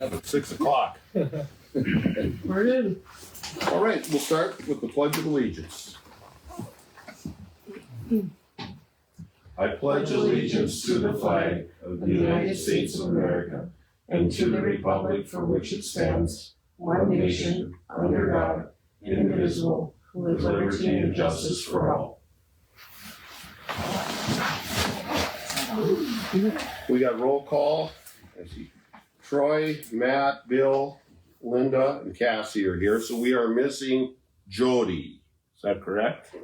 At 6 o'clock. We're in. All right, we'll start with the Pledge of Allegiance. I pledge allegiance to the flag of the United States of America and to the republic for which it stands, one nation, under God, indivisible, with liberty and justice for all. We got roll call. I see Troy, Matt, Bill, Linda, and Cassie are here, so we are missing Jody. Is that correct?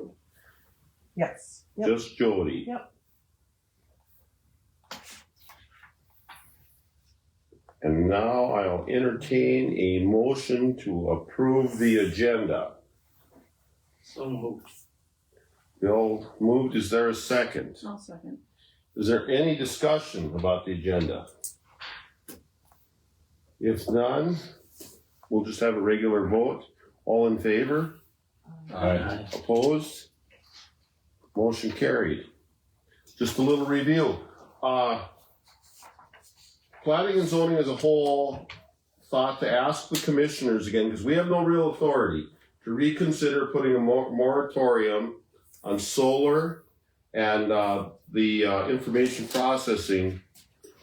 Yes. Yep. Just Jody. Yep. And now I'll entertain a motion to approve the agenda. So moved. Bill moved. Is there a second? I'll second. Is there any discussion about the agenda? If none, we'll just have a regular vote. All in favor? Aye. Opposed? Motion carried. Just a little review. Planning and zoning as a whole thought to ask the commissioners again, because we have no real authority, to reconsider putting a moratorium on solar and the information processing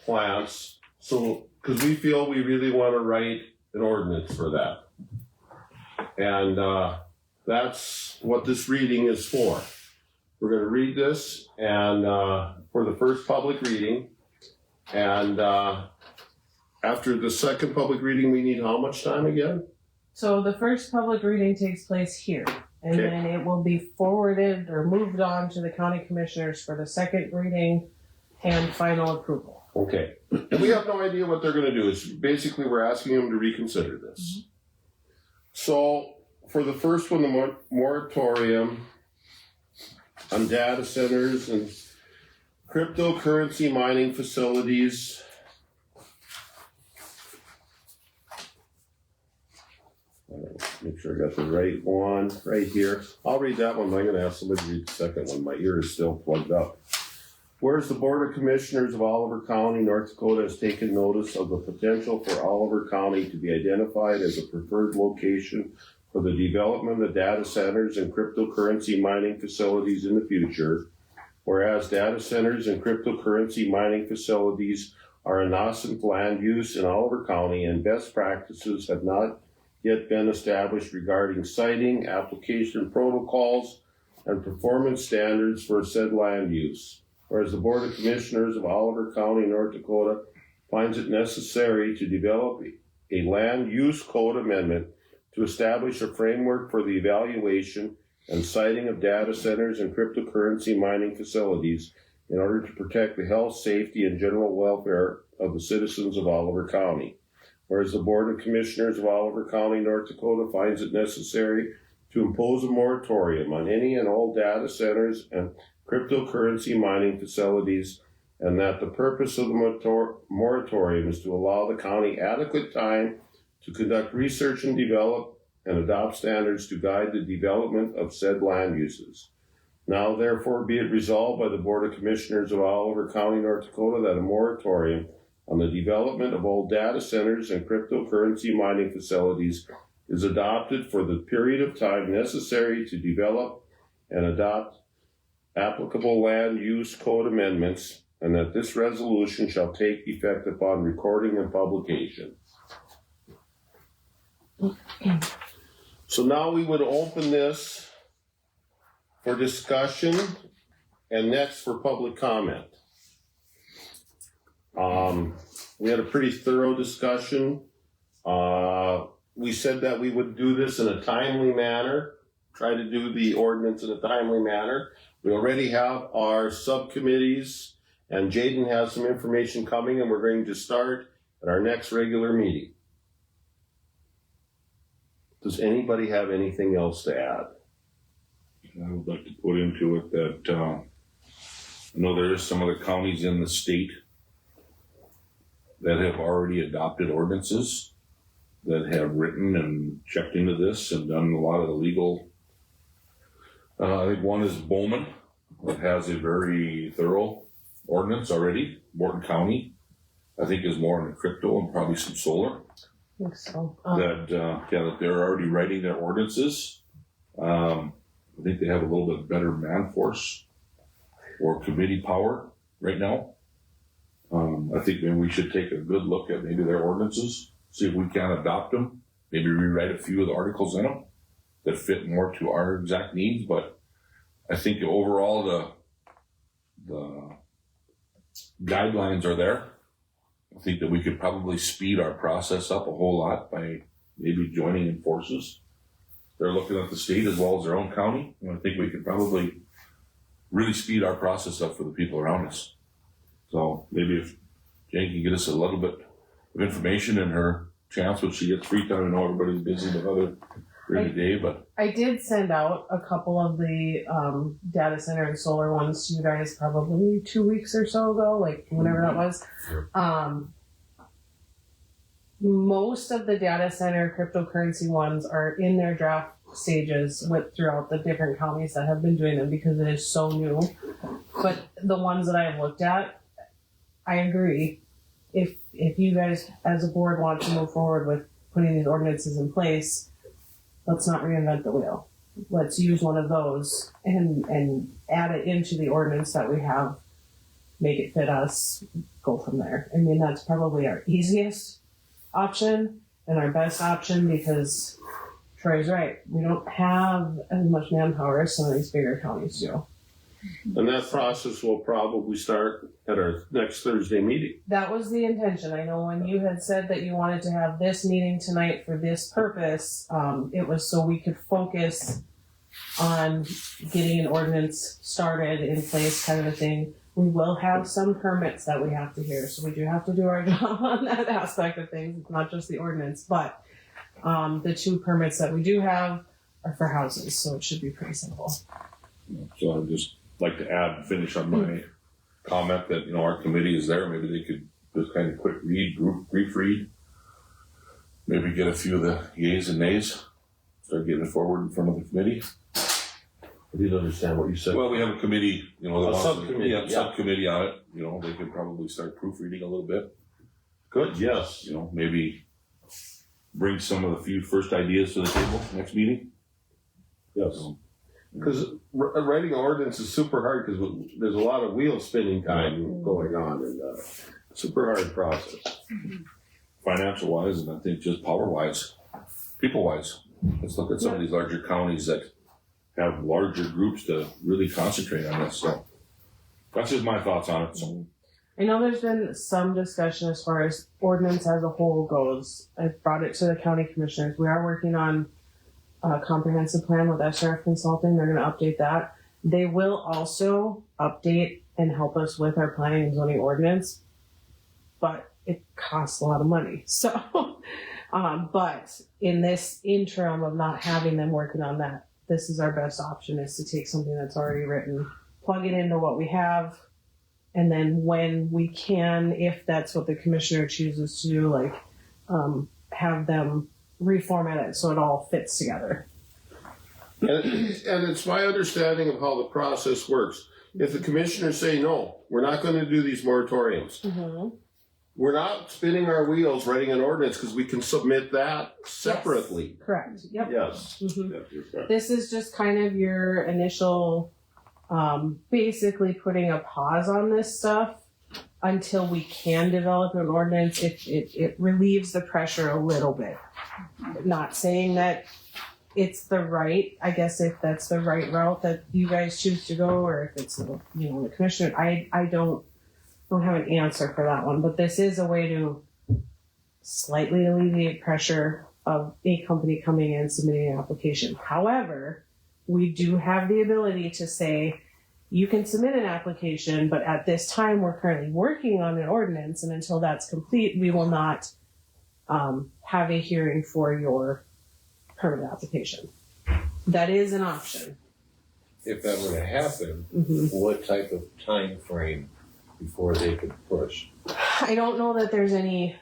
plants. So, because we feel we really want to write an ordinance for that. And that's what this reading is for. We're going to read this and for the first public reading. And after the second public reading, we need how much time again? So the first public reading takes place here, and Okay. then it will be forwarded or moved on to the county commissioners for the second reading and final approval. Okay. And we have no idea what they're going to do. It's basically we're asking them to reconsider this. So for the first one, the moratorium on data centers and cryptocurrency mining facilities. Make sure I got the right one right here. I'll read that one, but I'm going to ask somebody to read the second one. My ear is still plugged up. Whereas the Board of Commissioners of Oliver County, North Dakota has taken notice of the potential for Oliver County to be identified as a preferred location for the development of data centers and cryptocurrency mining facilities in the future. Whereas data centers and cryptocurrency mining facilities are a nascent land use in Oliver County and best practices have not yet been established regarding siting, application protocols, and performance standards for said land use. Whereas the Board of Commissioners of Oliver County, North Dakota finds it necessary to develop a land use code amendment to establish a framework for the evaluation and siting of data centers and cryptocurrency mining facilities in order to protect the health, safety, and general welfare of the citizens of Oliver County. Whereas the Board of Commissioners of Oliver County, North Dakota finds it necessary to impose a moratorium on any and all data centers and cryptocurrency mining facilities, and that the purpose of the moratorium is to allow the county adequate time to conduct research and develop and adopt standards to guide the development of said land uses. Now therefore be it resolved by the Board of Commissioners of Oliver County, North Dakota, that a moratorium on the development of all data centers and cryptocurrency mining facilities is adopted for the period of time necessary to develop and adopt applicable land use code amendments, and that this resolution shall take effect upon recording and publication. So now we would open this for discussion and next for public comment. We had a pretty thorough discussion. We said that we would do this in a timely manner, try to do the ordinance in a timely manner. We already have our subcommittees, and Jaden has some information coming, and we're going to start at our next regular meeting. Does anybody have anything else to add? I would like to put into it that I know there is some other counties in the state that have already adopted ordinances that have written and checked into this and done a lot of the legal. I think one is Bowman that has a very thorough ordinance already, Morton County. I think is more in crypto and probably some solar. I think so. That they're already writing their ordinances. I think they have a little bit better man force or committee power right now. I think maybe we should take a good look at maybe their ordinances, see if we can adopt them, maybe rewrite a few of the articles in them that fit more to our exact needs. But I think overall the guidelines are there. I think that we could probably speed our process up a whole lot by maybe joining in forces. They're looking at the state as well as their own county, and I think we could probably really speed our process up for the people around us. So maybe if Jane can get us a little bit of information in her chance when she gets free time. I know everybody's busy with other during the day, but I did send out a couple of the data center and solar ones to you guys probably 2 weeks or so ago, like whenever that was. Most of the data center cryptocurrency ones are in their draft stages throughout the different counties that have been doing them because it is so new. But the ones that I've looked at, I agree. If you guys as a board want to move forward with putting these ordinances in place, let's not reinvent the wheel. Let's use one of those and add it into the ordinance that we have, make it fit us, go from there. I mean, that's probably our easiest option and our best option because Troy's right. We don't have as much manpower as some of these bigger counties do. And that process will probably start at our next Thursday meeting. That was the intention. I know when you had said that you wanted to have this meeting tonight for this purpose, it was so we could focus on getting an ordinance started in place, kind of a thing. We will have some permits that we have to hear, so we do have to do our job on that aspect of things. It's not just the ordinance, but the 2 permits that we do have are for houses, so it should be pretty simple. so I'd just like to finish on my comment that, our committee is there. Maybe they could just kind of quick read, brief read. Maybe get a few of the yays and nays, start getting it forward in front of the committee. I didn't understand what you said. Well, we have a committee, subcommittee, yeah. subcommittee on it. They could probably start proofreading a little bit. Good, yes. Maybe bring some of the few first ideas to the table next meeting. Yes. Because writing an ordinance is super hard because there's a lot of wheel spinning time going on and super hard process. Financial wise, and I think just power wise, people wise. Let's look at some of these larger counties that have larger groups to really concentrate on this. So that's just my thoughts on it. So I know there's been some discussion as far as ordinance as a whole goes. I've brought it to the county commissioners. We are working on a comprehensive plan with SRF Consulting. They're going to update that. They will also update and help us with our planning and zoning ordinance, but it costs a lot of money. So, but in this interim of not having them working on that, this is our best option, is to take something that's already written, plug it into what we have, and then when we can, if that's what the commissioner chooses to do, have them reformat it so it all fits together. And it's my understanding of how the process works. If the commissioners say, no, we're not going to do these moratoriums, we're not spinning our wheels writing an ordinance because we can submit that separately. Yes. Correct. Yep. Yes. yeah, you're correct. This is just kind of your initial, basically putting a pause on this stuff until we can develop an ordinance. It relieves the pressure a little bit. Not saying that it's the right, I guess if that's the right route that you guys choose to go, or if it's the commissioner, I don't have an answer for that one, but this is a way to slightly alleviate pressure of a company coming in submitting an application. However, we do have the ability to say, you can submit an application, but at this time we're currently working on an ordinance, and until that's complete, we will not have a hearing for your permit application. That is an option. If that were to happen, Mm-hmm. what type of time frame before they could push? I don't know that there's any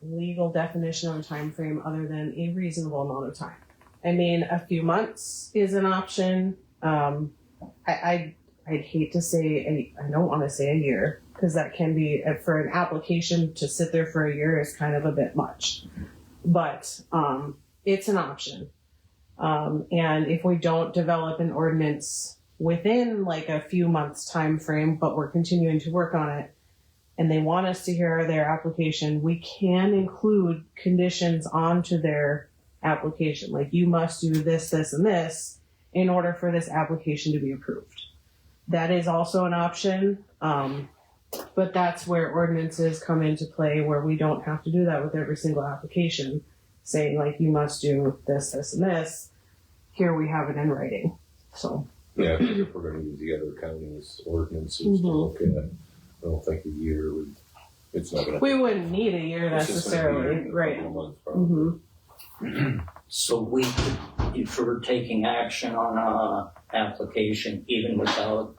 legal definition of a time frame other than a reasonable amount of time. I mean, a few months is an option. I'd hate to say, I don't want to say a year, because that can be, for an application to sit there for a year is kind of a bit much. But it's an option. And if we don't develop an ordinance within like a few months time frame, but we're continuing to work on it, and they want us to hear their application, we can include conditions onto their application. Like, you must do this, this, and this in order for this application to be approved. That is also an option, but that's where ordinances come into play, where we don't have to do that with every single application, saying like, you must do this, this, and this. Here we have it in writing. So Yeah, if we're gonna use the other counties' ordinances to look at, I don't think a year would, it's not gonna. we wouldn't need a year it's just gonna be necessarily, a right? couple of months probably. So we could defer taking action on a application even without,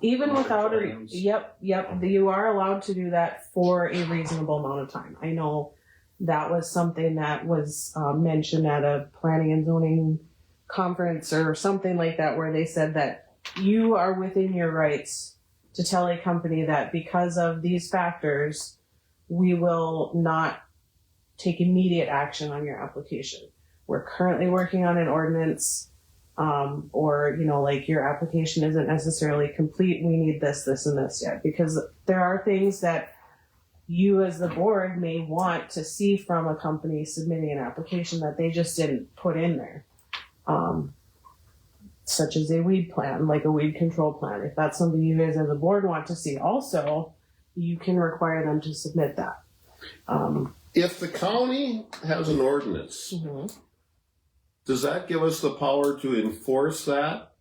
Even without a, Moratoriums. yep, you are allowed to do that for a reasonable amount of time. I know that was something that was mentioned at a planning and zoning conference or something like that, where they said that you are within your rights to tell a company that because of these factors, we will not take immediate action on your application. We're currently working on an ordinance, or, you know, like, your application isn't necessarily complete. We need this, this, and this yet, because there are things that you as the board may want to see from a company submitting an application that they just didn't put in there. Such as a weed plan, like a weed control plan. If that's something you guys as a board want to see also, you can require them to submit that. If the county has an ordinance, does that give us the power to enforce that,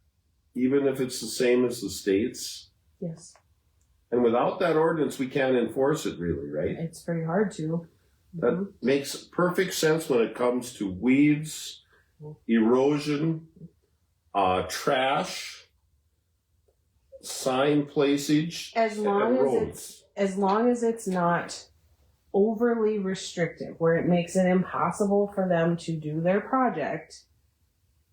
even if it's the same as the state's? Yes, And without that ordinance, we can't enforce it really, right? it's pretty hard to. That makes perfect sense when it comes to weeds, erosion, trash, sign placage, As long and as roads. as long as it's not overly restrictive, where it makes it impossible for them to do their project,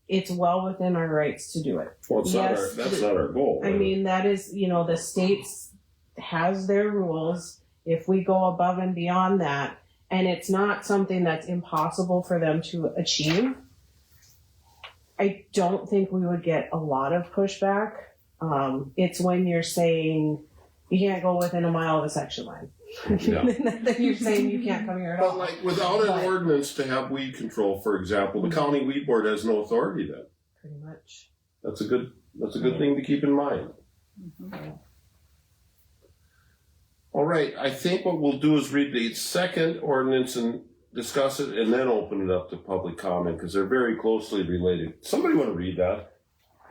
it's well within our rights to do it. Well, it's Yes, that's not our goal. I mean, that is, you know, the states has their rules. If we go above and beyond that, and it's not something that's impossible for them to achieve, I don't think we would get a lot of pushback. It's when you're saying you can't go within a mile of a section line. Yeah. Then you're saying you can't come here at But all. like, without an ordinance to have weed control, for example, the county weed board has no authority then. Pretty much. That's a good thing to keep in mind. All right, I think what we'll do is read the second ordinance and discuss it, and then open it up to public comment, because they're very closely related. Somebody want to read that,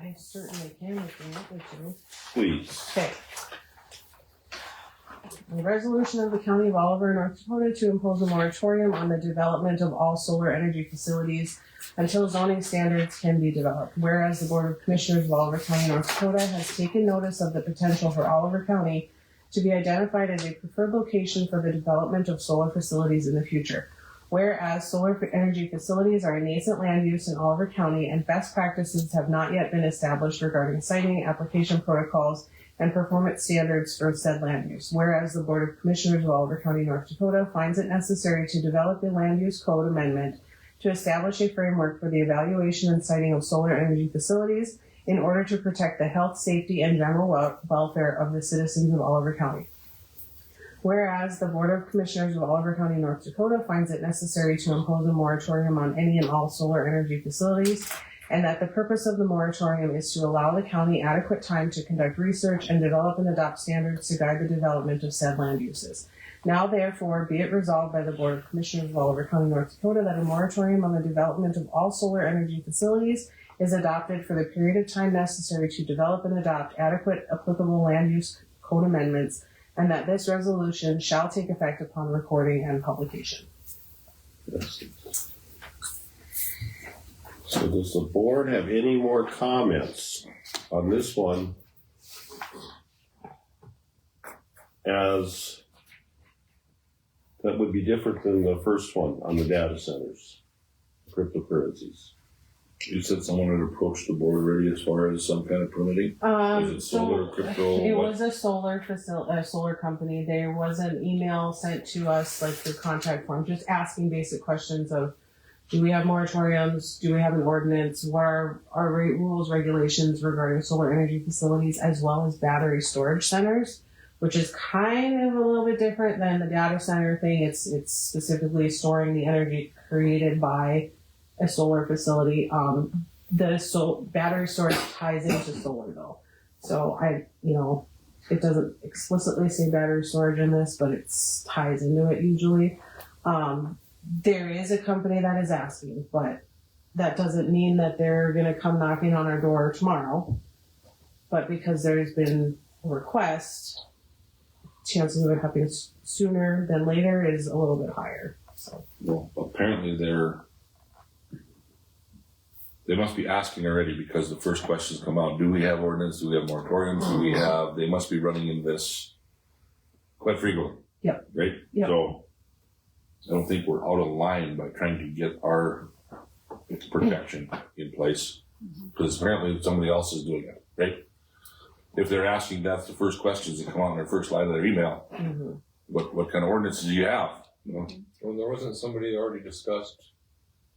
I certainly can if you want me to. please? Okay. A resolution of the County of Oliver, North Dakota, to impose a moratorium on the development of all solar energy facilities until zoning standards can be developed. Whereas the Board of Commissioners of Oliver County, North Dakota has taken notice of the potential for Oliver County to be identified as a preferred location for the development of solar facilities in the future. Whereas solar energy facilities are a nascent land use in Oliver County and best practices have not yet been established regarding siting, application protocols, and performance standards for said land use. Whereas the Board of Commissioners of Oliver County, North Dakota finds it necessary to develop a land use code amendment to establish a framework for the evaluation and siting of solar energy facilities in order to protect the health, safety, and general welfare of the citizens of Oliver County. Whereas the Board of Commissioners of Oliver County, North Dakota finds it necessary to impose a moratorium on any and all solar energy facilities, and that the purpose of the moratorium is to allow the county adequate time to conduct research and develop and adopt standards to guide the development of said land uses. Now therefore be it resolved by the Board of Commissioners of Oliver County, North Dakota, that a moratorium on the development of all solar energy facilities is adopted for the period of time necessary to develop and adopt adequate applicable land use code amendments, and that this resolution shall take effect upon recording and publication. Yes. So does the board have any more comments on this one? As that would be different than the first one on the data centers, cryptocurrencies. You said someone had approached the board already as far as some kind of permitting? Was it solar, crypto, It what? was a solar company. There was an email sent to us, like through contact form, just asking basic questions of, do we have moratoriums? Do we have an ordinance? What are our rules, regulations regarding solar energy facilities, as well as battery storage centers, which is kind of a little bit different than the data center thing. It's specifically storing the energy created by a solar facility. The battery storage ties into solar though. So it doesn't explicitly say battery storage in this, but it ties into it usually. There is a company that is asking, but that doesn't mean that they're going to come knocking on our door tomorrow. But because there's been a request, chances of it happening sooner than later is a little bit higher. So, Well, apparently they must be asking already because the first questions come out. Do we have ordinance? Do we have moratoriums? They must be running in this quite frequently. Yep. Right? Yep. So I don't think we're out of line by trying to get our protection in place because apparently somebody else is doing it, right? If they're asking, that's the first questions that come out in their first line of their email. mm-hmm. What kind of ordinances do you have? You know? Well, there wasn't somebody already discussed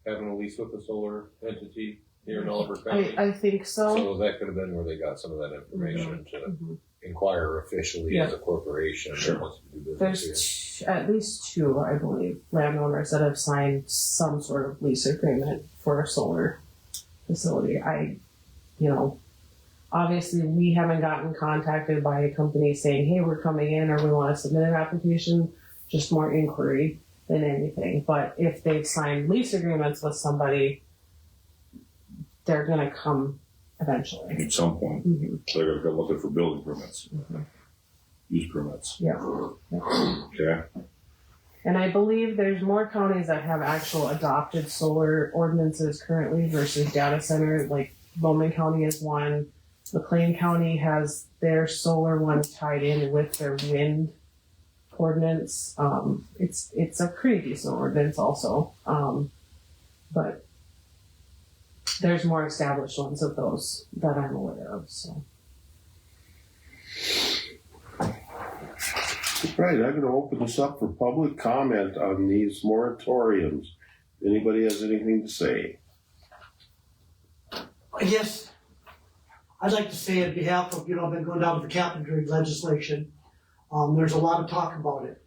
having a lease with a solar entity here in Oliver County? I think so. So that could have been where they got some of that information to Mhm. inquire officially as a corporation Sure. that wants to do business here. There's at least two, I believe, landowners that have signed some sort of lease agreement for a solar facility. Obviously we haven't gotten contacted by a company saying, hey, we're coming in or we want to submit an application, just more inquiry than anything. But if they've signed lease agreements with somebody, they're going to come eventually. At some point, Mm-hmm. they're going to go looking for building permits, Mhm. use permits. Yeah. Okay. And I believe there's more counties that have actual adopted solar ordinances currently versus data center. Like Bowman County is one. McLean County has their solar one tied in with their wind ordinance. It's a pretty decent ordinance also. But there's more established ones of those that I'm aware of. So. Right, I'm gonna open this up for public comment on these moratoriums. Anybody has anything to say? I guess I'd like to say on behalf of, I've been going down to the Capitol during legislation. There's a lot of talk about it.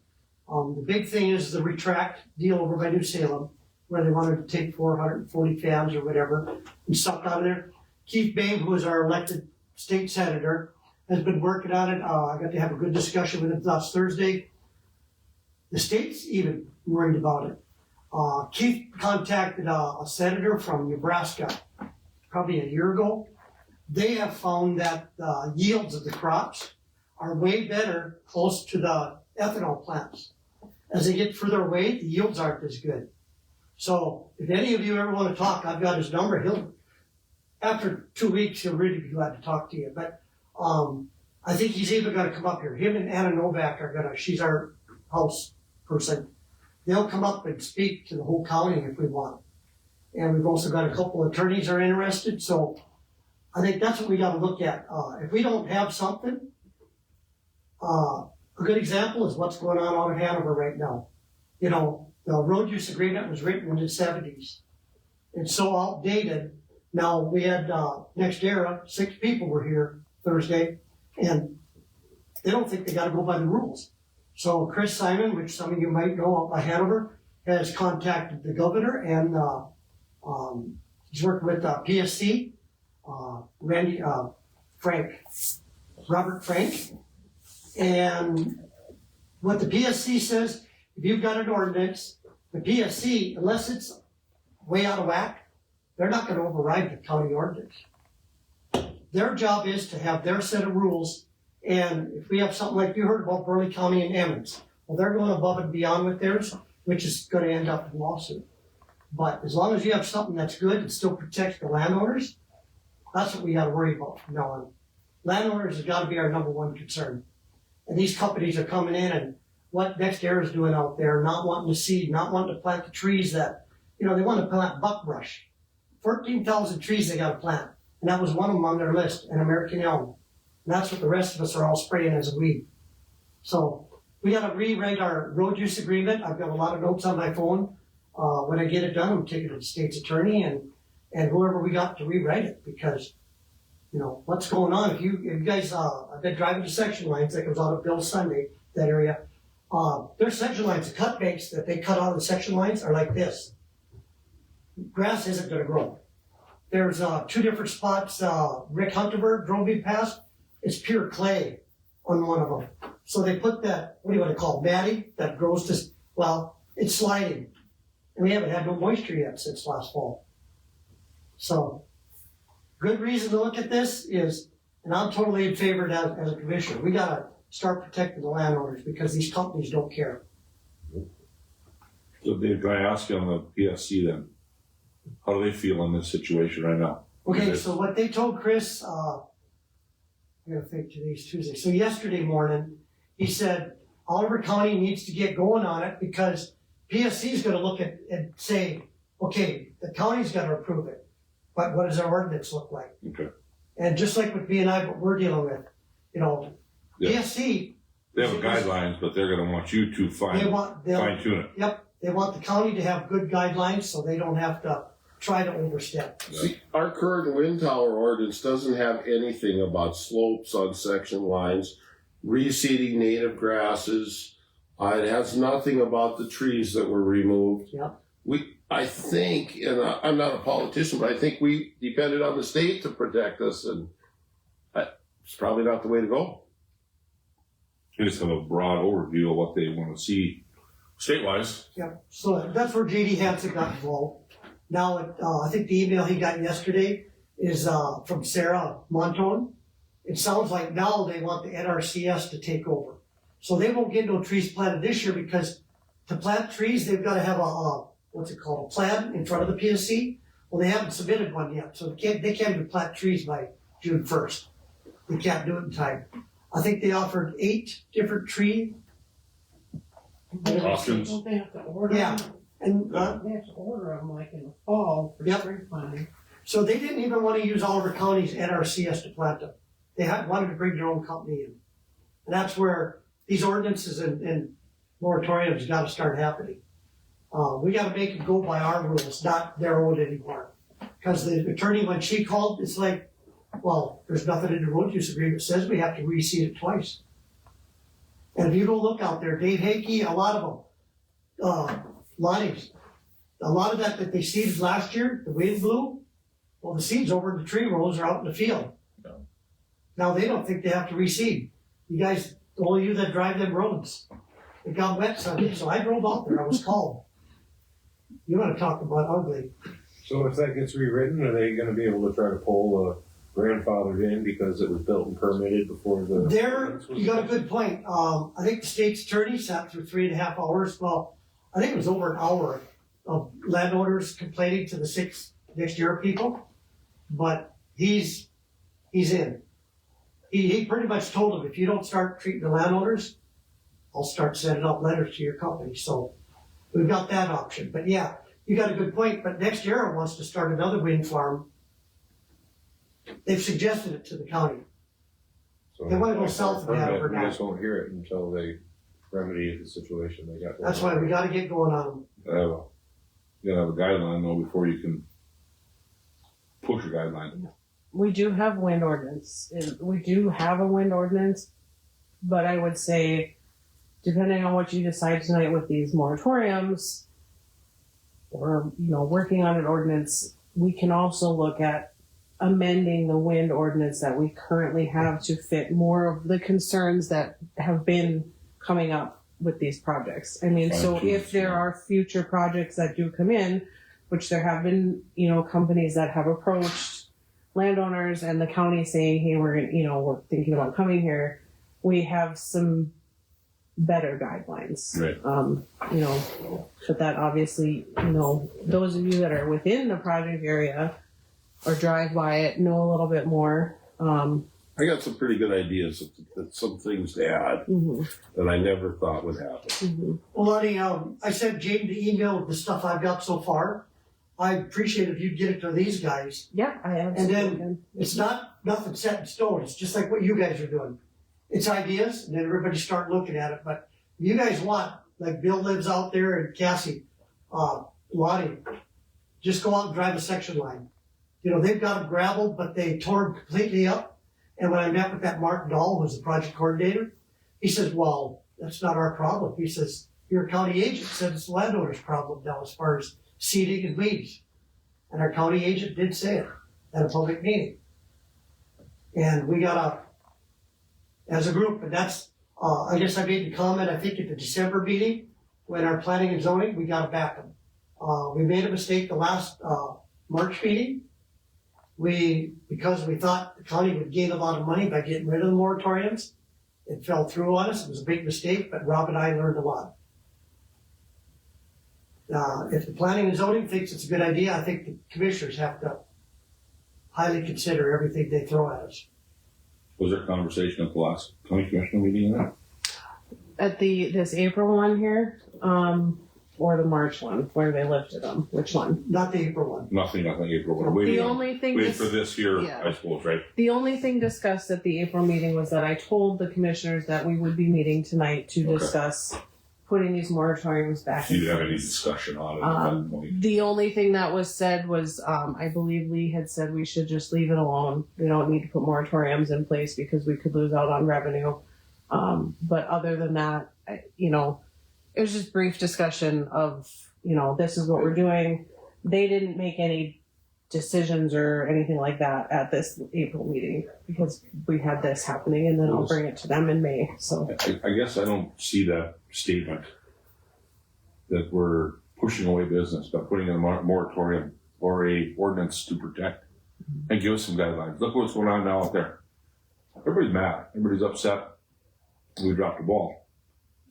The big thing is the retract deal over by New Salem, where they wanted to take 440 fabs or whatever and stuff out of there. Keith Babe, who is our elected state senator, has been working on it. I got to have a good discussion with him last Thursday. The state's even worried about it. Keith contacted a senator from Nebraska probably a year ago. They have found that the yields of the crops are way better close to the ethanol plants. As they get further away, the yields aren't as good. So if any of you ever want to talk, I've got his number. After 2 weeks, he'll really be glad to talk to you. But I think he's even going to come up here. Him and Anna Novak she's our house person. They'll come up and speak to the whole county if we want. And we've also got a couple attorneys are interested. So I think that's what we got to look at. If we don't have something, a good example is what's going on out of Hanover right now. The road use agreement was written in the 70s. It's so outdated. Now we had NextEra, 6 people were here Thursday, and they don't think they got to go by the rules. So Chris Simon, which some of you might know out by Hanover, has contacted the governor, and he's working with PSC, Robert Frank. And what the PSC says, if you've got an ordinance, the PSC, unless it's way out of whack, they're not going to override the county ordinance. Their job is to have their set of rules, and if we have something like you heard about Burley County and Emmons, well, they're going above and beyond with theirs, which is going to end up in lawsuit. But as long as you have something that's good and still protects the landowners, that's what we got to worry about from now on. Landowners has got to be our number one concern. And these companies are coming in, and what NextEra is doing out there, not wanting to seed, not wanting to plant the trees that, they want to plant buckbrush 14,000 trees they gotta plant. And that was one of them on their list, an American elm. And that's what the rest of us are all spraying as a weed. So we gotta rewrite our road use agreement. I've got a lot of notes on my phone. When I get it done, I'm taking it to the state's attorney and whoever we got to rewrite it, because, you know, what's going on? If you guys, I've been driving the section lines, that goes out of Bill Sunday, that area. There's section lines, the cut banks that they cut out of the section lines are like this. Grass isn't gonna grow. There's, 2 different spots, Rick Hunterberg drove me past, it's pure clay on one of them. So they put that, what do you wanna call it, matting, that grows to, well, it's sliding. And we haven't had no moisture yet since last fall. So, good reason to look at this is, and I'm totally in favor as a commissioner, we gotta start protecting the landowners because these companies don't care. So Dave, can I ask you on the PSC then? How do they feel in this situation right now? Okay, so what they told Chris, I gotta think today's Tuesday, so yesterday morning, he said Oliver County needs to get going on it because PSC is gonna look at and say, okay, the county's gotta approve it, but what does our ordinance look like? Okay. And just like with B&I, what we're dealing with, you know, Yeah. PSC, They have guidelines, but they're gonna want you to fine tune it. Yep, they want the county to have good guidelines so they don't have to try to overstep. See, our current wind tower ordinance doesn't have anything about slopes on section lines, reseeding native grasses. It has nothing about the trees that were removed. Yep. I think, and I'm not a politician, but I think we depended on the state to protect us, and it's probably not the way to go. They just have a broad overview of what they wanna see state-wise. Yeah, so that's where JD Hansen got involved. Now, I think the email he got yesterday is from Sarah Montone. It sounds like now they want the NRCS to take over. So they won't get no trees planted this year because to plant trees, they've got to have a plan in front of the PSC. Well, they haven't submitted one yet, so they can't even plant trees by June 1st. They can't do it in time. I think they offered 8 different tree. Options. Don't they have to order Yeah. them? And They have to order them like in the fall for Yep. spring planting. so they didn't even want to use Oliver County's NRCS to plant them. They wanted to bring their own company in. And that's where these ordinances and moratoriums got to start happening. We got to make it go by our rules, not their own anymore. Because the attorney, when she called, it's like, well, there's nothing in the road use agreement that says we have to reseed it twice. And if you go look out there, Dave Hakey, a lot of them, Lonnie's, a lot of that they seeded last year, the wind blew, well, the seeds over in the tree rows are out in the field. Now they don't think they have to reseed. You guys, only you that drive them roads. It got wet Sunday, so I drove out there, I was called. You wanna talk about ugly. So if that gets rewritten, are they gonna be able to try to pull grandfathered in because it was built and permitted before the? There, you got a good point. I think the state's attorney sat through 3.5 hours. Well, I think it was over an hour of landowners complaining to the 6 next year people. But he's in. He pretty much told them, if you don't start treating the landowners, I'll start sending out letters to your company. So we've got that option. But yeah, you got a good point. But next year wants to start another wind farm. They've suggested it to the county. So They wanna go south of that permit, overnight. We just won't hear it until they remedy the situation they got. That's why we gotta get going on them. You gotta have a guideline though before you can push a guideline. We do have wind ordinance. We do have a wind ordinance, but I would say, depending on what you decide tonight with these moratoriums, or working on an ordinance, we can also look at amending the wind ordinance that we currently have to fit more of the concerns that have been coming up with these projects. I mean, so if there are future projects that do come in, which there have been, companies that have approached landowners and the county saying, hey, we're thinking about coming here, we have some better guidelines. Right. But that obviously, those of you that are within the project area or drive by it know a little bit more. I got some pretty good ideas of some things to add that I never thought would happen. Well, Lonnie, I sent Jane the email of the stuff I've got so far. I appreciate if you get it to these guys. Yeah, I absolutely can. It's not nothing set in stone. It's just like what you guys are doing. It's ideas, and then everybody start looking at it. But you guys want, like Bill lives out there, and Cassie, Lottie, just go out and drive a section line. You know, they've got them gravel, but they tore them completely up. And when I met with that Mark Dahl, who's the project coordinator, he says, well, that's not our problem. He says, your county agent said it's the landowner's problem now as far as seeding and weeds. And our county agent did say it at a public meeting. And we got as a group, and that's, I guess I made the comment, I think at the December meeting, when our planning and zoning, we got to back them. We made a mistake the last March meeting. Because we thought the county would gain a lot of money by getting rid of the moratoriums, it fell through on us. It was a big mistake, but Rob and I learned a lot. If the planning and zoning thinks it's a good idea, I think the commissioners have to highly consider everything they throw at us. Was there a conversation at the last county commissioner meeting on that? At this April one here, or the March one, where they lifted them, which one? Not the April one. Nothing, April. We're The waiting, only thing waiting for this here, yeah. I suppose, right? The only thing discussed at the April meeting was that I told the commissioners that we would be meeting tonight to Okay. discuss putting these moratoriums back So you in didn't have any place. discussion on it at that point? The only thing that was said was, I believe Lee had said we should just leave it alone. We don't need to put moratoriums in place because we could lose out on revenue. But other than that, it was just brief discussion of, this is what we're doing. They didn't make any decisions or anything like that at this April meeting because we had this happening, and then I'll bring it to them in May. So I guess I don't see that statement that we're pushing away business by putting in a moratorium or a ordinance to protect and give us some guidelines. Look what's going on now out there. Everybody's mad. Everybody's upset. We dropped the ball.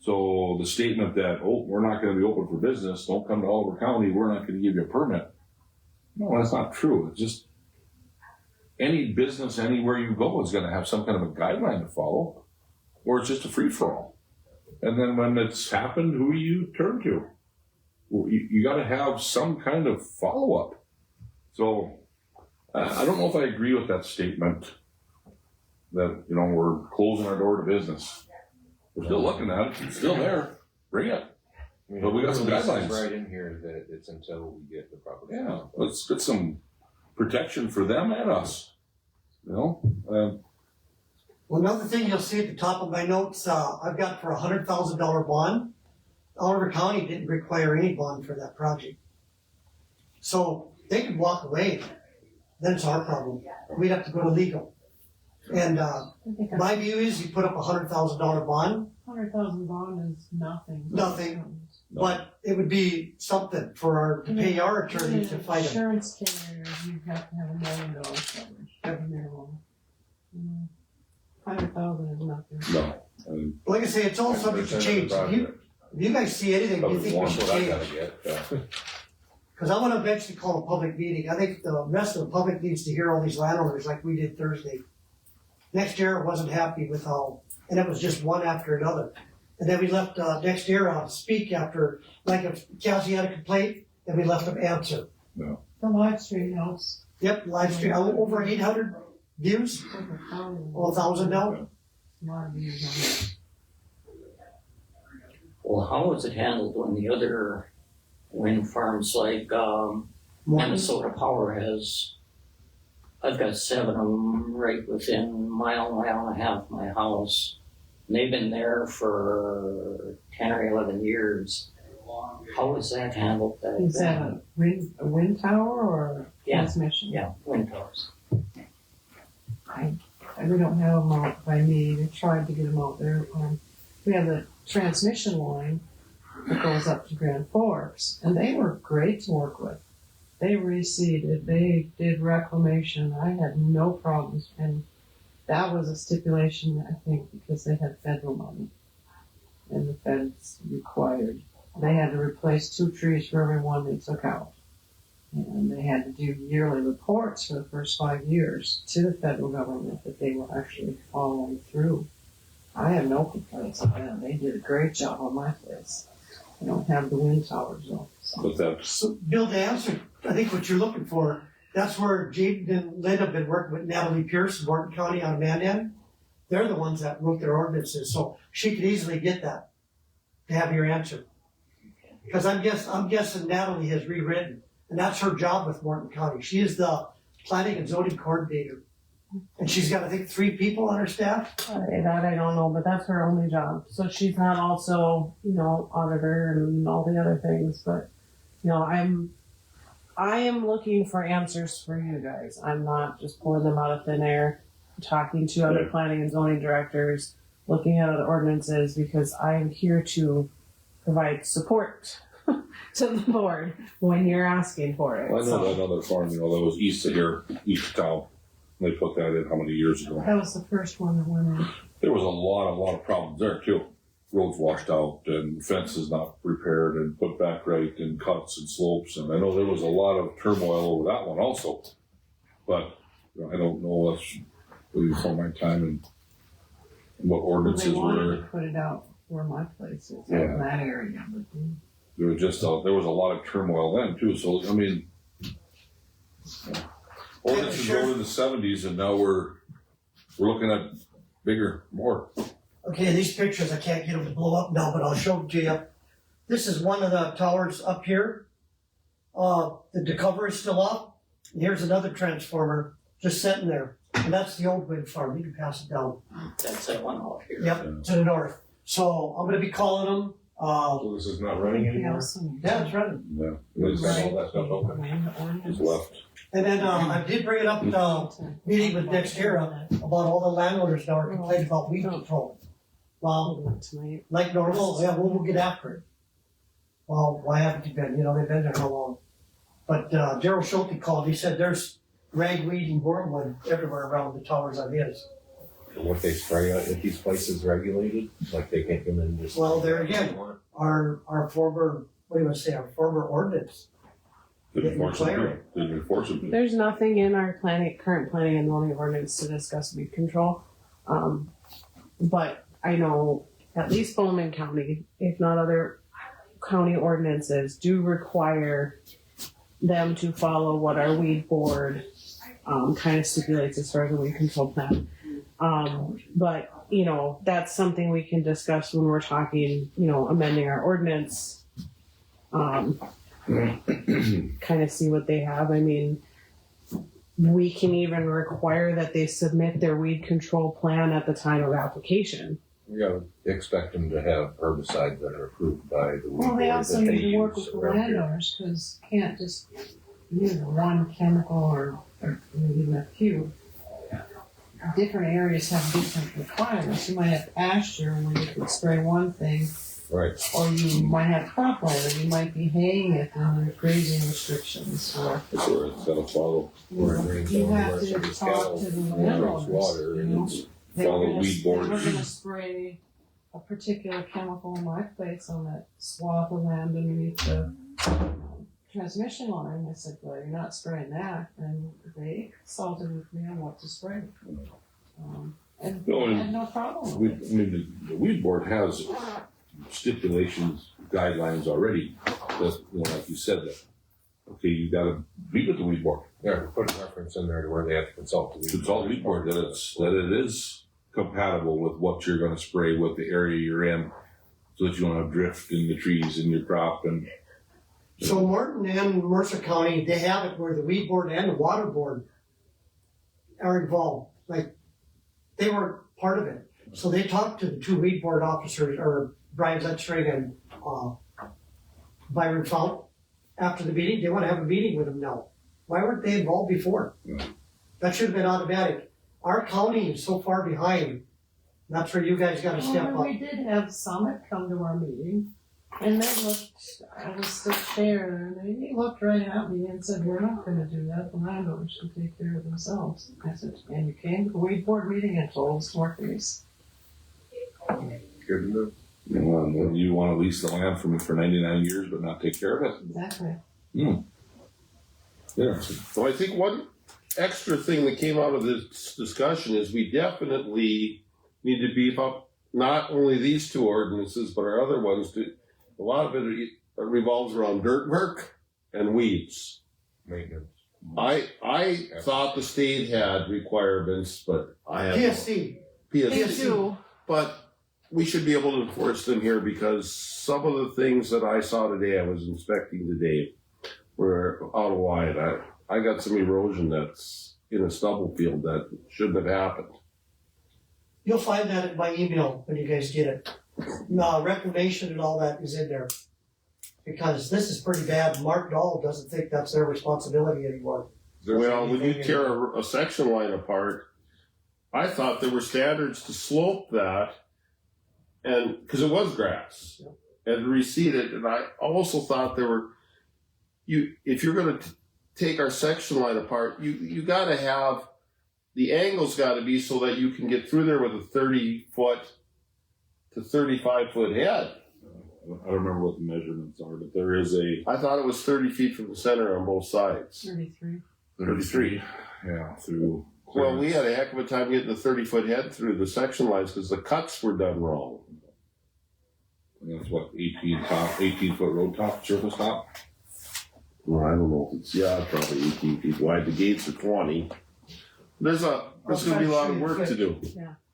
So the statement that, we're not going to be open for business, don't come to Oliver County, we're not going to give you a permit. No, that's not true. It's just any business anywhere you go is going to have some kind of a guideline to follow, or it's just a free-for-all. And then when it's happened, who do you turn to? Well, you got to have some kind of follow-up. So I don't know if I agree with that statement that, we're closing our door to business. We're still looking at it. It's still there. Bring it. But we got some guidelines. Right in here that it's until we get the proper. Yeah, let's get some protection for them and us. Well, another thing you'll see at the top of my notes, I've got for $100,000 bond. Oliver County didn't require any bond for that project. So they could walk away. Then it's our problem. We'd have to go to legal. And my view is you put up $100,000 bond, $100,000 bond is nothing. Nothing. but it would be something to pay our attorney to fight them. Insurance carriers, you have to have $1 million coverage, every minimum. $100,000 is nothing. No. Like I say, it's all subject to change. If you guys see anything you think we That's should what I change, gotta get. because I want to eventually call a public meeting. I think the rest of the public needs to hear all these landowners like we did Thursday. Next year, I wasn't happy with how, and it was just one after another. And then we left next year to speak after, like if Cassie had a complaint, then we left them answer. The live stream helps. Yep, live stream, over 800 views, Over 1,000. 1,000 now. A lot of views on it. Well, how is it handled when the other wind farms like Minnesota Power has? I've got 7 of them right within a mile and a half of my house. And they've been there for 10 or 11 years. How is that handled? Is that a wind tower or Yeah. transmission? Yeah, wind towers. We don't have them out by me. They tried to get them out there. We have the transmission line that goes up to Grand Forks, and they were great to work with. They reseeded, they did reclamation. I had no problems, and that was a stipulation, I think, because they had federal money, and the feds required. They had to replace 2 trees for every one they took out. And they had to do yearly reports for the first 5 years to the federal government that they were actually following through. I have no complaints with them. They did a great job on my place. I don't have the wind towers though. So. But that's, So, Bill, to answer I think what you're looking for, that's where Jade and Lynn have been working with Natalie Pierce in Morton County on Mandan. They're the ones that wrote their ordinances, so she could easily get that to have your answer. Because I'm guessing Natalie has rewritten, and that's her job with Morton County. She is the planning and zoning coordinator. And she's got, I think, 3 people on her staff. That I don't know, but that's her only job. So she's not also, auditor and all the other things, but, I am looking for answers for you guys. I'm not just pulling them out of thin air, talking to other Yeah. planning and zoning directors, looking at other ordinances, because I am here to provide support to the board when you're asking for it. Well, I know So- that other farm, that was east of here, east of town. They put that in how many years ago? That was the first one that went in. There was a lot of problems there too. Roads washed out and fences not repaired and put back right and cuts and slopes. And I know there was a lot of turmoil over that one also. But I don't know what's really for my time and what They ordinances wanted were. to put it out where my place is, Yeah. in that area, but There was just there was a lot of turmoil then too. So I mean, ordinances sure. wrote in the '70s, and now we're looking at bigger, more. Okay, these pictures, I can't get them to blow up now, but I'll show them to you. This is one of the towers up here. The cover is still up. And here's another transformer just sitting there. And that's the old wind farm. You can pass it down. That's that one out here. Yep, to the north. So I'm gonna be calling them. So this is not running anything anymore? else. Yeah, it's running. Yeah, It's got all that stuff open. it's left. And then I did bring it up at the meeting with Dextera about all the landowners now are complaining about weed control. Well, Tonight. like normal, yeah, we'll get after it. Well, why haven't you been? They've been there how long? But Gerald Schulte called, he said there's ragweed and wormwood everywhere around the towers on his. What they spray at these places regulated, like they can't come in and just. Well, there again, our former, what do you want to say, our former ordinance. Didn't enforce it. There's nothing in our current planning and zoning ordinance to discuss weed control. But I know at least Bowman County, if not other county ordinances, do require them to follow what our weed board kind of stipulates as far as a weed control plan. But that's something we can discuss when we're talking, amending our ordinance. Kind of see what they have. I mean, we can even require that they submit their weed control plan at the time of application. You gotta expect them to have herbicides that are approved by the weed Well, they board also that they need to work use with the around here. landowners, because you can't just use one chemical or even a few. Different areas have different requirements. You might have pasture where you can spray one thing, Right. or you might have cropland, or you might be haying it and there's grazing restrictions, or That's where it's gotta follow. Where it rains you down, have where to somebody's talk cattle to the drinks landowners. water, you and know? It's They were follow gonna- weed They were boards. gonna spray a particular chemical in my place on that swath of land underneath the transmission line. I said, well, you're not spraying that. And they consulted with me on what to spray. And No, I and had no problem We, with I it. mean, the weed board has stipulations, guidelines already that, like you said, that, okay, you gotta meet with the weed board. Yeah, put a reference in there to where they have to consult the weed. Consult the weed board that it is compatible with what you're gonna spray, with the area you're in, so that you don't have drift in the trees in your crop and. So Morton and Mercer County, they have it where the weed board and the water board are involved. Like, they were part of it. So they talked to the 2 weed board officers, or Brian Letstring and Byron Fount, after the meeting. They want to have a meeting with them now. Why weren't they involved before? That should have been automatic. Our county is so far behind. That's where you guys got to step Well, up. we did have Summit come to our meeting, and they looked, I was still there, and they looked right at me and said, we're not gonna do that, the landowners should take care of themselves. I said, and you came to the weed board meeting and told us to our face. Good enough. And then you wanna lease the land from me for 99 years but not take care of it? Exactly. Yeah. So I think one extra thing that came out of this discussion is we definitely need to beef up not only these 2 ordinances, but our other ones too. A lot of it revolves around dirt work and weeds. maintenance. I thought the state had requirements, but I have PSC, They But we should be able to enforce them here because some of the things that I saw today, I was inspecting today, were out of line. I got some erosion that's in a stubble field that shouldn't have happened. you'll find that in my email when you guys get it. Reclamation and all that is in there. Because this is pretty bad. Mark Dahl doesn't think that's their responsibility anymore. Well, when you tear a section line apart, I thought there were standards to slope that, and because it was grass, and reseed it. And I also thought there were, if you're going to take our section line apart, you got to have the angles got to be so that you can get through there with a 30-foot to 35-foot head. I don't remember what the measurements are, but there is a I thought it was 30 feet from the center on both sides. 33. 33. Yeah, through. Well, we had a heck of a time getting the 30-foot head through the section lines because the cuts were done wrong. And that's what 18-foot road top, surface top. Well, I don't know if it's, probably 18 feet wide. The gates are 20. There's going to be a lot of work to do.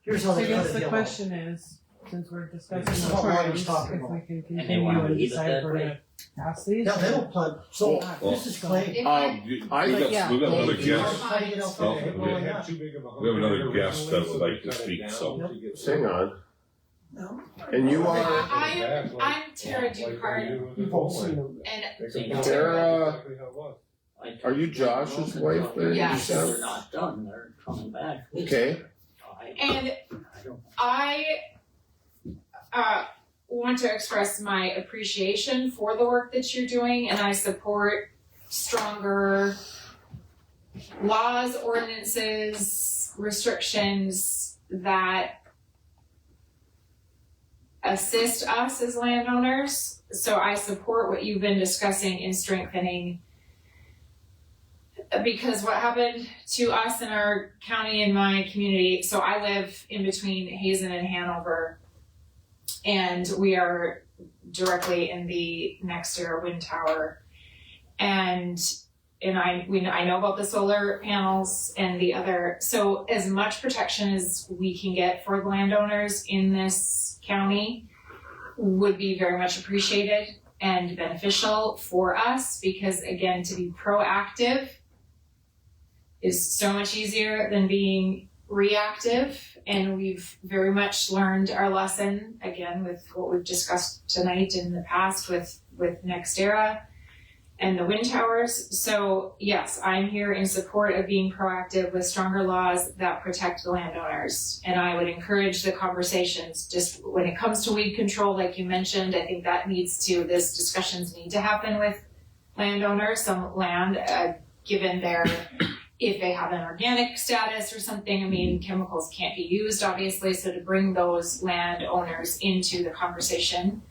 Here's how So I they cut guess it the yellow. question is, since we're discussing This is the what Ryan terms, was talking if about. we can And they continue wanna and leave it decide that if we're way. gonna pass these. Yeah, they don't plant, so Well, this is clay. I We've got yeah. another You're guest. cutting it out from Oh, there. okay. Oh, yeah. We have another guest that would like to speak, so. Hang on. No. And you are I'm Tara Dukart, You've all seen them. and Tara. I Are you Josh's wife there? Yes. They're not done, they're coming back. Okay. and I want to express my appreciation for the work that you're doing, and I support stronger laws, ordinances, restrictions that assist us as landowners. So I support what you've been discussing in strengthening, because what happened to us in our county and my community, so I live in between Hazen and Hanover, and we are directly in the NextEra wind tower. And I know about the solar panels and the other, so as much protection as we can get for the landowners in this county would be very much appreciated and beneficial for us, because again, to be proactive is so much easier than being reactive, and we've very much learned our lesson again with what we've discussed tonight in the past with NextEra and the wind towers. So yes, I'm here in support of being proactive with stronger laws that protect the landowners, and I would encourage the conversations just when it comes to weed control, like you mentioned. I think that these discussions need to happen with landowners. Some land, given their if they have an organic status or something, I mean, chemicals can't be used, obviously, so to bring those landowners into the conversation.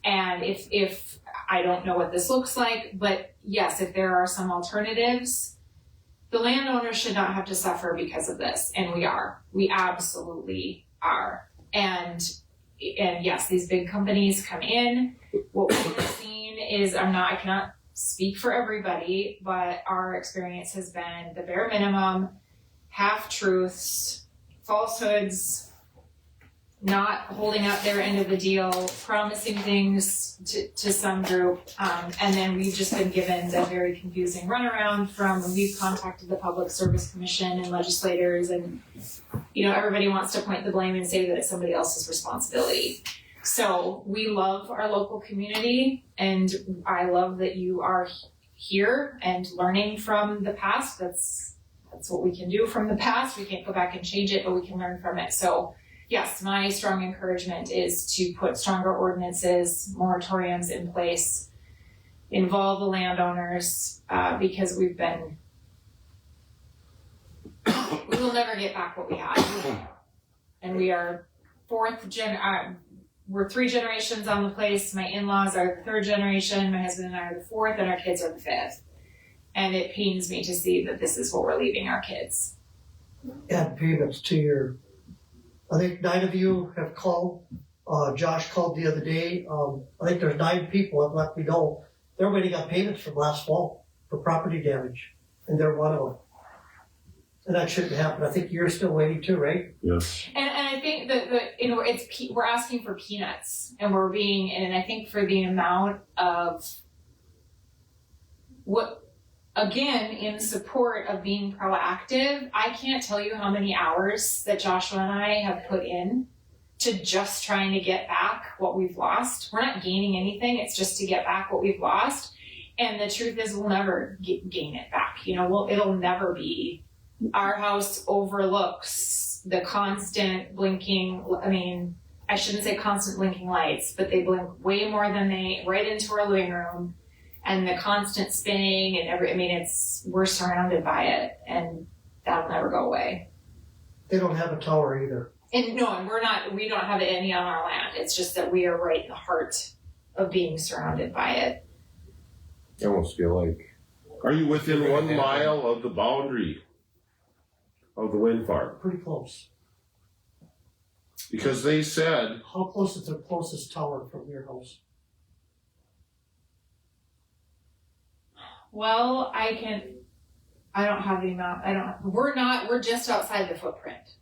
And if I don't know what this looks like, but yes, if there are some alternatives, the landowners should not have to suffer because of this, and we absolutely are. And yes, these big companies come in. What we've seen is, I cannot speak for everybody, but our experience has been the bare minimum, half-truths, falsehoods, not holding up their end of the deal, promising things to some group, and then we've just been given the very confusing runaround from when we've contacted the Public Service Commission and legislators, and everybody wants to point the blame and say that it's somebody else's responsibility. So we love our local community, and I love that you are here and learning from the past. That's what we can do from the past. We can't go back and change it, but we can learn from it. So yes, my strong encouragement is to put stronger ordinances, moratoriums in place, involve the landowners, because we will never get back what we had. And we are we're 3 generations on the place. My in-laws are the 3rd generation. My husband and I are the 4th, and our kids are the 5th. And it pains me to see that this is what we're leaving our kids. Add payments to I think 9 of you have called. Josh called the other day. I think there's 9 people that let me know they're waiting on payments from last fall. for property damage, and they're one of them. And that shouldn't happen. I think you're still waiting too, right? Yes. And I think that we're asking for peanuts, and I think for the amount of again, in support of being proactive, I can't tell you how many hours that Joshua and I have put in to just trying to get back what we've lost. We're not gaining anything. It's just to get back what we've lost. And the truth is we'll never gain it back. It'll never be. Our house overlooks the constant blinking, I shouldn't say constant blinking lights, but they blink way more than right into our living room, and the constant spinning and we're surrounded by it, and that'll never go away. They don't have a tower either. And we don't have any on our land. It's just that we are right in the heart of being surrounded by it. I almost feel like Are you within 1 mile of the boundary of the wind farm? Pretty close. Because they said, How close is the closest tower from your house? Well, I don't have the amount. We're just outside the footprint.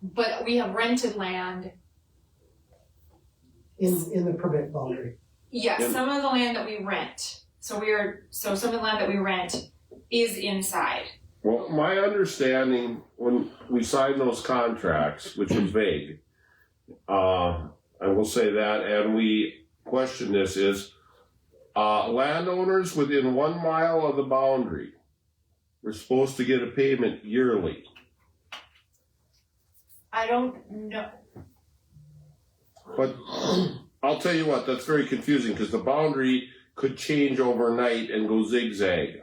But we have rented land. In the permit boundary. Yes, Yeah. some of the land that we rent. So some of the land that we rent is inside. well, my understanding when we signed those contracts, which was vague, I will say that, and we question this, is landowners within 1 mile of the boundary were supposed to get a payment yearly. I don't know. But I'll tell you what, that's very confusing because the boundary could change overnight and go zigzag.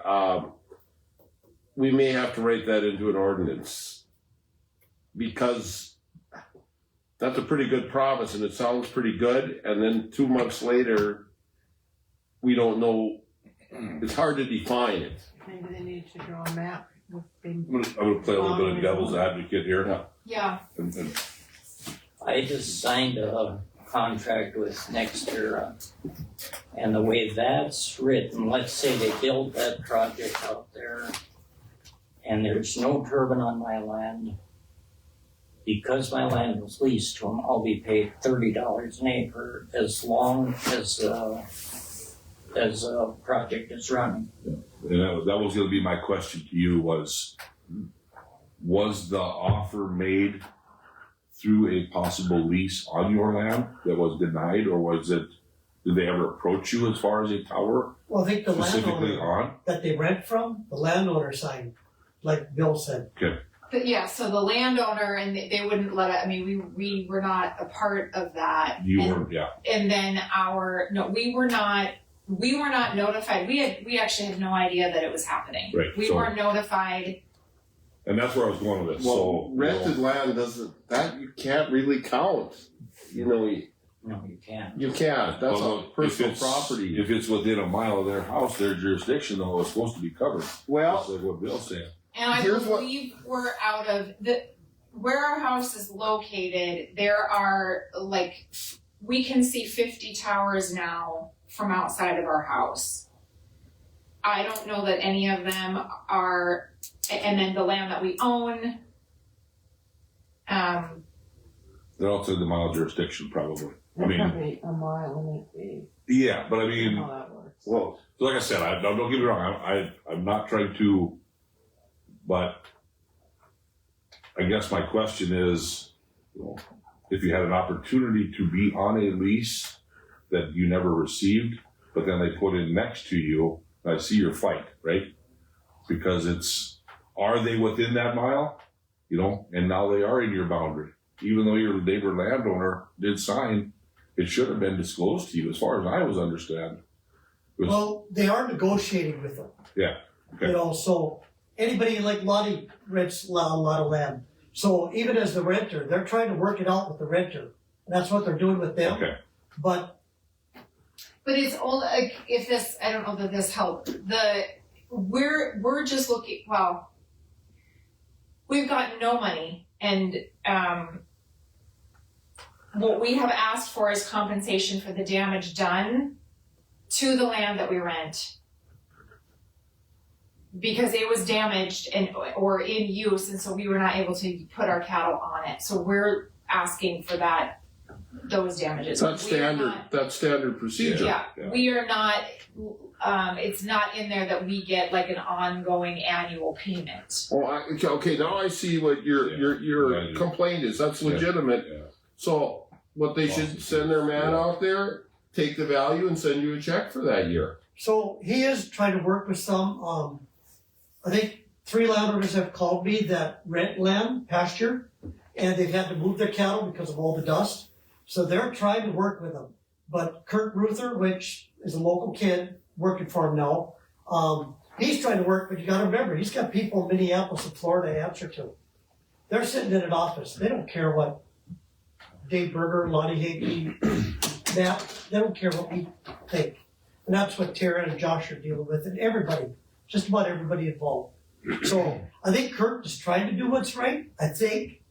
We may have to write that into an ordinance because that's a pretty good promise and it sounds pretty good. And then 2 months later, we don't know. It's hard to define it. Maybe they need to draw a map with big. I'm gonna play a little bit of devil's advocate here. Yeah. And I just signed a contract with Nextera, and the way that's written, let's say they build that project out there, and there's no turbine on my land. Because my land was leased to them, I'll be paid $30 an acre as long as a project is running. And that was going to be my question to you was the offer made through a possible lease on your land that was denied, or did they ever approach you as far as a tower Well, I think the specifically landowner on? that they rent from, the landowner signed, like Bill said. But yeah, so the landowner, and they wouldn't let it, we were not a part of that. You And- weren't, yeah. And then we were not notified. We actually had no idea that it was happening. Right, We so- weren't notified. And that's where I was going with it. Well, So, rented land you can't really count. No, you can't. You can't. That's well, a personal if it's- property. If it's within a mile of their house, their jurisdiction, though, is supposed to be covered. Well, That's like what Bill's saying. And I Here's what- believe we're out of where our house is located. There are we can see 50 towers now from outside of our house. I don't know that any of them are, and then the land that we own, They're outside the mile jurisdiction, probably. I mean, Probably a mile and it'd yeah, but I be mean, how that works. well, so like I said, don't get me wrong. I'm not trying to, but I guess my question is, if you had an opportunity to be on a lease that you never received, but then they put in next to you, I see your fight, right? Because are they within that mile? And now they are in your boundary. Even though your neighbor landowner did sign, it should have been disclosed to you as far as I was understand. Well, they are negotiating with them. Yeah, okay. So anybody like Lottie rents a lot of land. So even as the renter, they're trying to work it out with the renter. And that's what they're doing with them. Okay. But it's all if this. I don't know that this helped. We're just looking. Well, we've got no money, and what we have asked for is compensation for the damage done to the land that we rent. because it was damaged or in use, and so we were not able to put our cattle on it. So we're asking for those damages. That's We are standard, not- that's standard procedure. Yeah, Yeah. we are not. It's not in there that we get like an ongoing annual payment. Oh, okay, now I see what your complaint is, that's legitimate. Yeah. So, what they should send their man out there, take the value and send you a check for that year. So he is trying to work with some, I think 3 landowners have called me that rent land, pasture, and they've had to move their cattle because of all the dust. So they're trying to work with them. But Kurt Ruther, which is a local kid working for him now, he's trying to work, but you gotta remember, he's got people in Minneapolis and Florida to answer to. They're sitting in an office, they don't care what Dave Berger, Lonnie Hickey, Matt, they don't care what we think. And that's what Tara and Josh are dealing with, and everybody, just about everybody involved. So I think Kurt is trying to do what's right, I think,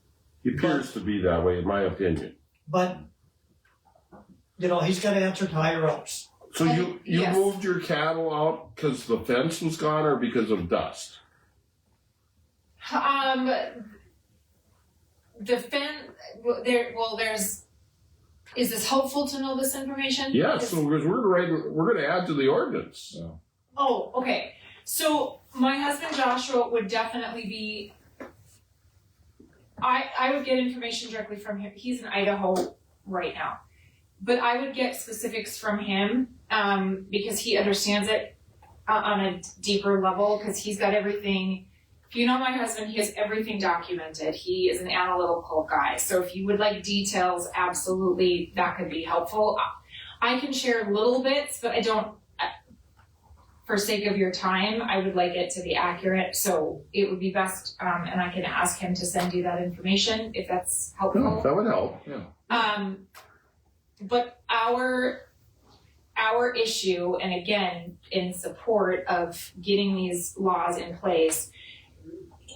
It appears to be that way, in my opinion. but, you know, he's gotta answer to higher ups. So you Yes. moved your cattle out because the fence was gone or because of dust? The there's. Is this helpful to know this information? Yeah, Is- so because we're gonna add to the ordinance. Oh, okay. So my husband Joshua would definitely be. I would get information directly from him. He's in Idaho right now, but I would get specifics from him because he understands it on a deeper level because he's got everything. If you know my husband, he has everything documented. He is an analytical guy. So if you would like details, absolutely, that could be helpful. I can share little bits, but I don't. For sake of your time, I would like it to be accurate, so it would be best, and I can ask him to send you that information if that's helpful. That would help. But our issue, and again, in support of getting these laws in place,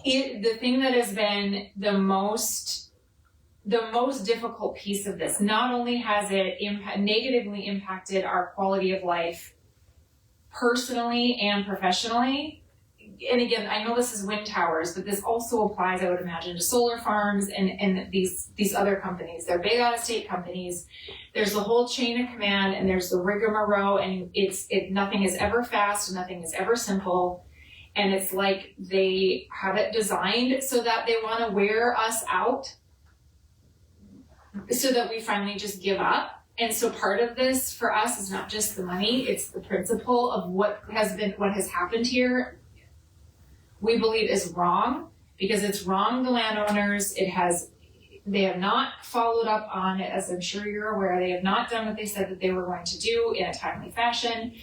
the thing that has been the most difficult piece of this, not only has it negatively impacted our quality of life personally and professionally, and again, I know this is wind towers, but this also applies, I would imagine, to solar farms and these other companies. They're big out-of-state companies. There's the whole chain of command, and there's the rigmarole, and nothing is ever fast, and nothing is ever simple, and it's like they have it designed so that they want to wear us out, so that we finally just give up. And so part of this for us is not just the money, it's the principle of what has happened here. We believe is wrong because it's wronged the landowners. They have not followed up on it, as I'm sure you're aware. They have not done what they said that they were going to do in a timely fashion.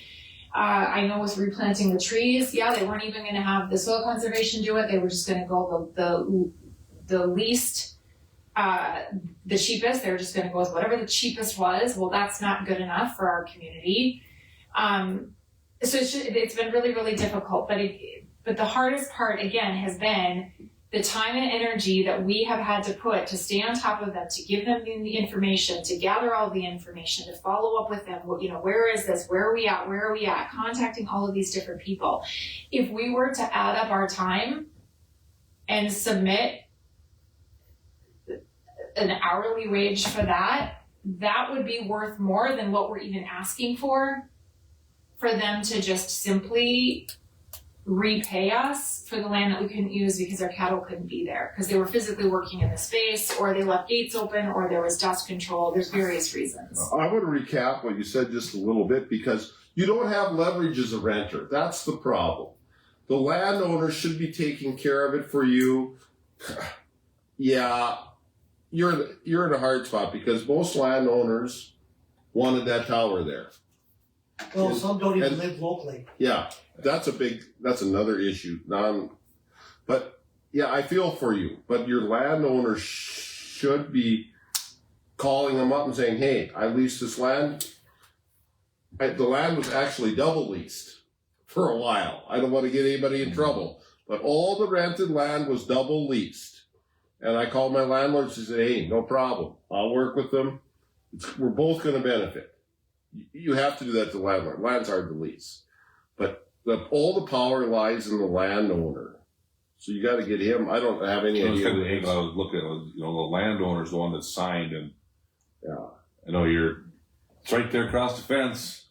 I know with replanting the trees, they weren't even going to have the soil conservation do it. They were just going to go the least. The cheapest, they were just going to go with whatever the cheapest was. Well, that's not good enough for our community. So it's been really, really difficult. But the hardest part, again, has been the time and energy that we have had to put to stay on top of them, to give them the information, to gather all the information, to follow up with them. Where is this? Where are we at? Where are we at? Contacting all of these different people. If we were to add up our time and submit an hourly wage for that would be worth more than what we're even asking for them to just simply repay us for the land that we couldn't use because our cattle couldn't be there because they were physically working in the space, or they left gates open, or there was dust control. There's various reasons. I want to recap what you said just a little bit because you don't have leverage as a renter. That's the problem. The landowner should be taking care of it for you. You're in a hard spot because most landowners wanted that tower there. Well, some don't even live locally. Yeah, that's another issue. But I feel for you. But your landowner should be calling them up and saying, "Hey, I leased this land. The land was actually double leased for a while. I don't want to get anybody in trouble, but all the rented land was double leased." And I called my landlords and said, "Hey, no problem. I'll work with them. We're both going to benefit." You have to do that to landlord. Land's hard to lease. But all the power lies in the landowner. So you gotta get him, I don't have any That was kind of the idea. angle I was looking at, you know, the landowner's the one that signed and. Yeah. I know it's right there across the fence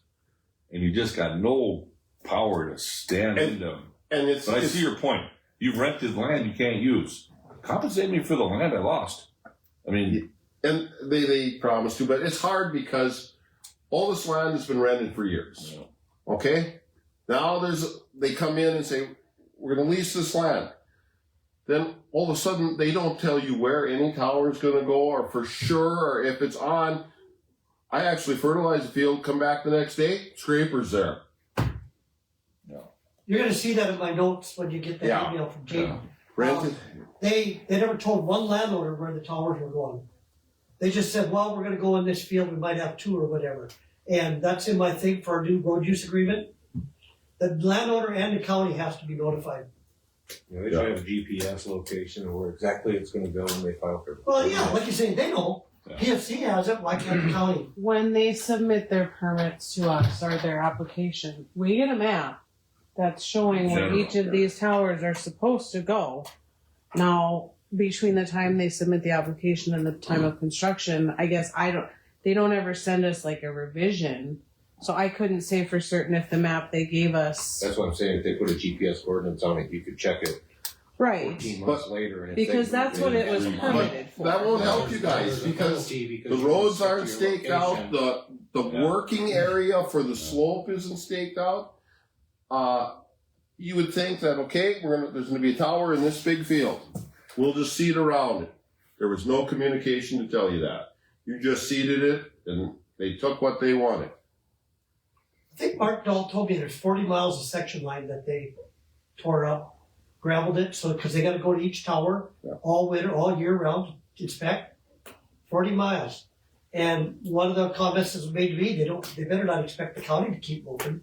and you just got no power to stand And- into them. And it's, But I see your point. You've rented land you can't use. Compensate me for the land I lost. I mean, and they promise to, but it's hard because all this land has been rented for years. Okay? Now they come in and say, we're gonna lease this land. Then all of a sudden they don't tell you where any tower is gonna go or for sure or if it's on. I actually fertilize the field, come back the next day, scraper's there. You're gonna see that in my notes when you get that Yeah. email from Jake. Rented. They never told one landowner where the towers were going. They just said, well, we're gonna go in this field, we might have two or whatever. And that's in my thing for our new road use agreement. The landowner and the county has to be notified. You know, they should have a GPS location of where exactly it's gonna go when they file for. Well, yeah, like you say, they know. Yeah. PFC has it, why can't the county? When they submit their permits to us or their application, we get a map that's showing where each of these towers are supposed to go. Now, between the time they submit the application and the time of construction, I guess they don't ever send us like a revision. So I couldn't say for certain if the map they gave us. That's what I'm saying, if they put a GPS coordinates on it, you could check it Right. 14 months later. And if Because they- that's what it was But permitted for. That won't help you guys because the roads aren't staked out, the working area for the slope isn't staked out. You would think that, okay, there's gonna be a tower in this big field. We'll just seed around it. There was no communication to tell you that. You just seeded it and they took what they wanted. I think Mark Dahl told me there's 40 miles of section line that they tore up, gravelled it, so, cause they gotta go to each tower Yeah. all winter, all year round, to inspect. 40 miles. And one of the comments that was made to me, they better not expect the county to keep moving.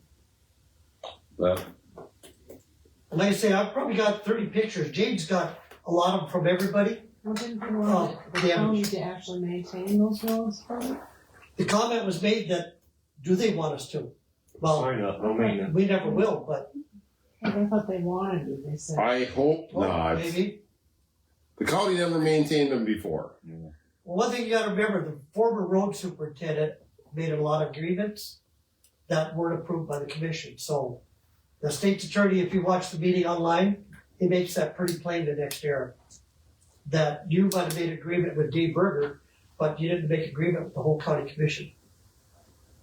that, And like I say, I've probably got 30 pictures. Jade's got a lot of them from everybody. Well, didn't they want the damage. county to actually maintain those roads for them? The comment was made that, do they want us to? Well, Sign up, no maintenance. we never will, but I thought they wanted to, they said. I hope well, not. maybe. The county never maintained them before. Well, one thing you gotta remember, the former road superintendent made a lot of agreements that weren't approved by the commission. So the state's attorney, if you watch the meeting online, he makes that pretty plain to next era. That you might have made an agreement with Dave Berger, but you didn't make agreement with the whole county commission.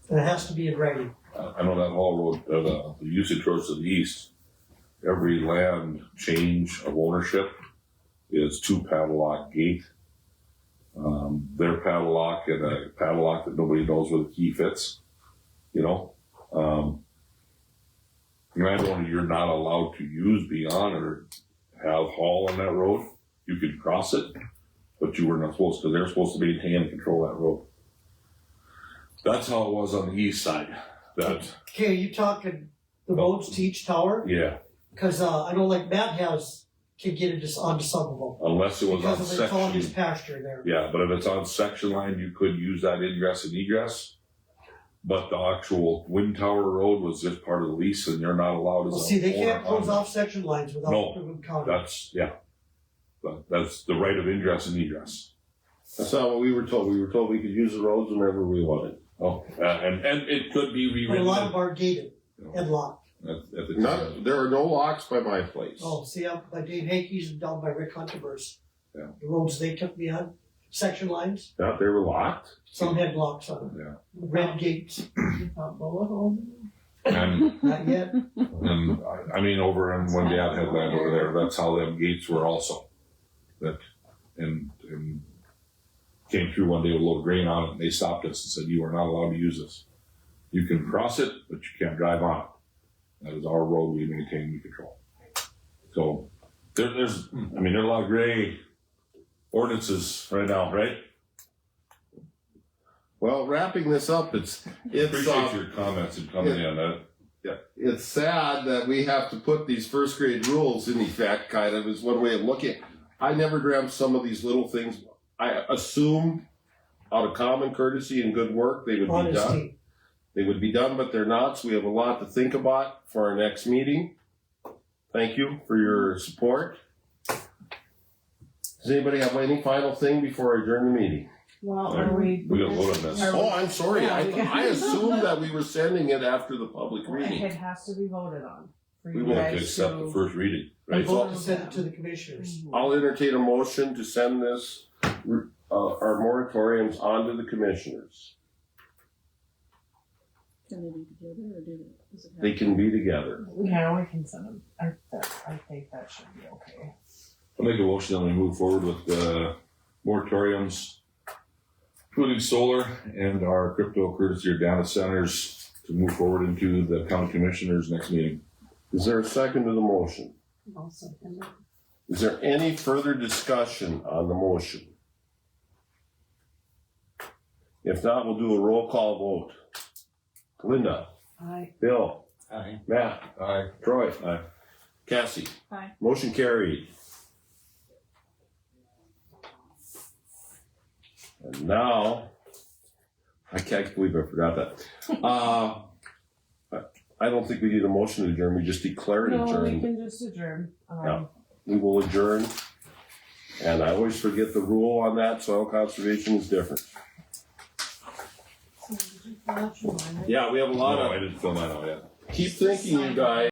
And it has to be in writing. I know that whole road, the usage roads to the east, every land change of ownership is 2 padlock gate. Their padlock and a padlock that nobody knows where the key fits, you know? Landowner, you're not allowed to use beyond or have haul on that road. You could cross it, but you were not supposed to, they're supposed to maintain and control that road. That's how it was on the east side. That, Okay, you talking the roads to each tower? yeah, Cause, I know like Matt can get it onto some of them. unless it was on Because of the colony's section. pasture there. Yeah, but if it's on section line, you could use that ingress and egress. But the actual wind tower road was just part of the lease and you're not allowed as Well, a see, they owner can't close on- off section lines without No, approving county. That's, yeah. That's the right of ingress and egress. That's not what we were told. We were told we could use the roads whenever we wanted. Oh, and it could be But a rewritten lot of them are gated you know, and locked. at the Not, time. there are no locks by my place. Oh, see, up by Dave Hankey's and down by Rick Hunter's. Yeah. The roads they took me on, section lines, Not they were locked. some had locks on them. Yeah. Red gates, You thought bullet holes? And, not yet. and I mean, over in when Dad had land over there, that's how them gates were also. That, and came through one day with a load of grain on it and they stopped us and said, you are not allowed to use this. You can cross it, but you can't drive on it. That is our road we maintain and control. So there's a lot of gray ordinances right now, right? Well, wrapping this up, it's Appreciate your comments and coming in. it's sad that we have to put these first grade rules in effect, kind of, is one way of looking. I never dreamt some of these little things. I assumed out of common courtesy and good work, they would be done. Honesty. They would be done, but they're not, so we have a lot to think about for our next meeting. Thank you for your support. Does anybody have any final thing before I adjourn the meeting? Well, are we? We gotta vote on this. Are we- Oh, I'm sorry, Yeah, we got- I assumed that we were sending it after the public reading. It has to be voted on. For We you will We have to guys accept the first reading, We right? vote to send it to the commissioners. I'll entertain a motion to send this, our moratoriums on to the commissioners. Can they be together or does it have? They can be together. Yeah, we can send them. I think that should be okay. I'll make a motion that we move forward with the moratoriums, including solar and our cryptocurrency or data centers to move forward into the county commissioners next meeting. Is there a second to the motion? I'll second it. Is there any further discussion on the motion? If not, we'll do a roll call vote. Linda, Bill, Aye. Matt, Aye. Troy, Cassie. Aye. Motion carried. And now, I can't believe I forgot that. I don't think we need a motion to adjourn, we just declare it No, we adjourned. can just adjourn. Yeah. We will adjourn. And I always forget the rule on that, soil conservation is different. So did you fill out your line? Yeah, we have a lot No, of, I didn't fill that out yet. keep thinking, you guys.